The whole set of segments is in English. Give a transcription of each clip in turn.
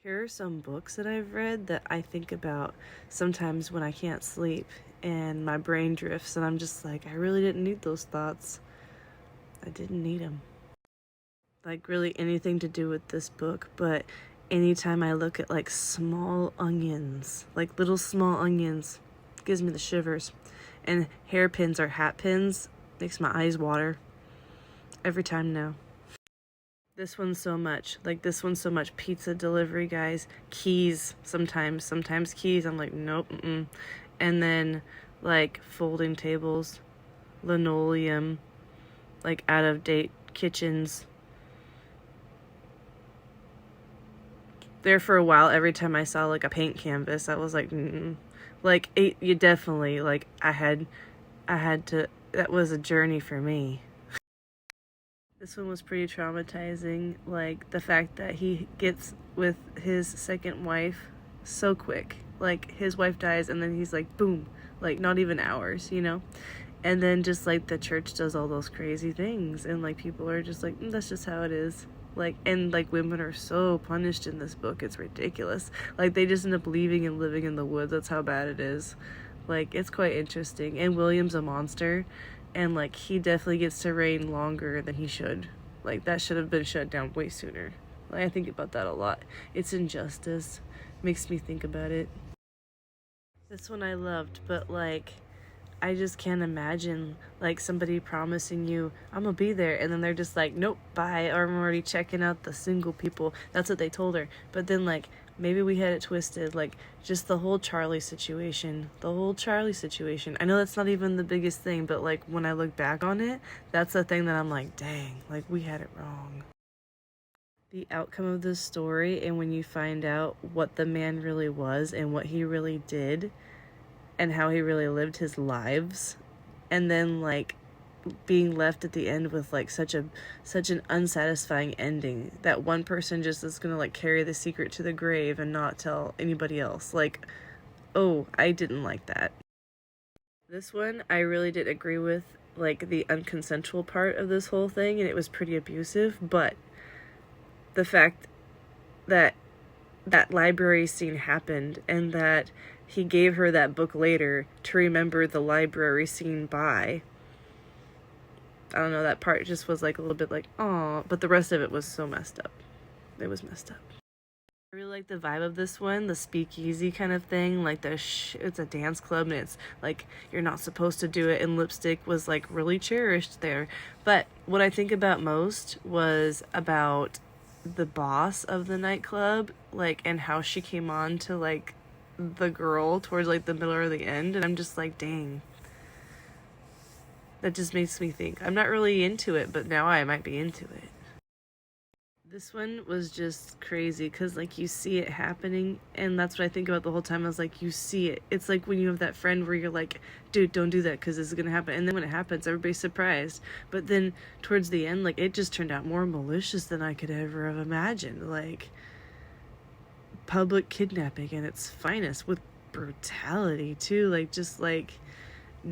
Here are some books that I've read that I think about sometimes when I can't sleep and my brain drifts, and I'm just like, I really didn't need those thoughts. I didn't need them. Like, really anything to do with this book, but anytime I look at like small onions, like little small onions, it gives me the shivers. And hairpins or hat pins makes my eyes water every time now. This one so much. Like, this one so much. Pizza delivery guys. Keys sometimes keys. I'm like, nope. Mm-mm. And then like folding tables, linoleum, like out of date kitchens. There for a while, every time I saw like a paint canvas, I was like, mm-mm. Like you definitely, like I had to, that was a journey for me. This one was pretty traumatizing, like the fact that he gets with his second wife so quick. Like, his wife dies and then he's like, boom, like not even hours, you know? And then just like the church does all those crazy things and like people are just like, that's just how it is. Like, and like women are so punished in this book, it's ridiculous. Like, they just end up leaving and living in the woods. That's how bad it is. Like, it's quite interesting. And William's a monster, and like he definitely gets to reign longer than he should. Like, that should have been shut down way sooner. Like, I think about that a lot. It's injustice. Makes me think about it. This one I loved, but like I just can't imagine like somebody promising you I'm gonna be there and then they're just like, nope, bye, or I'm already checking out the single people. That's what they told her. But then like maybe we had it twisted, like just the whole Charlie situation. I know that's not even the biggest thing, but like when I look back on it, that's the thing that I'm like, dang, like we had it wrong. The outcome of this story, and when you find out what the man really was and what he really did and how he really lived his lives, and then like being left at the end with like such an unsatisfying ending that one person just is gonna like carry the secret to the grave and not tell anybody else. Like, oh, I didn't like that. This one I really did agree with, like the unconsensual part of this whole thing, and it was pretty abusive, but the fact that that library scene happened and that he gave her that book later to remember the library scene by. I don't know, that part just was like a little bit like, aw, but the rest of it was so messed up. It was messed up. I really like the vibe of this one, the speakeasy kind of thing, like it's a dance club and it's like you're not supposed to do it, and lipstick was like really cherished there. But what I think about most was about the boss of the nightclub, like, and how she came on to like the girl towards like the middle or the end, and I'm just like, dang, that just makes me think. I'm not really into it, but now I might be into it. This one was just crazy because like you see it happening, and that's what I think about the whole time. I was like, you see it. It's like when you have that friend where you're like, dude, don't do that because this is gonna happen, and then when it happens, everybody's surprised. But then towards the end, like it just turned out more malicious than I could ever have imagined. Like, public kidnapping at its finest, with brutality too, like just like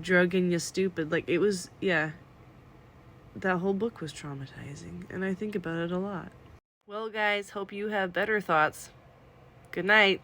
drugging you stupid. Like, it was, yeah, that whole book was traumatizing, and I think about it a lot. Well, guys, hope you have better thoughts. Good night.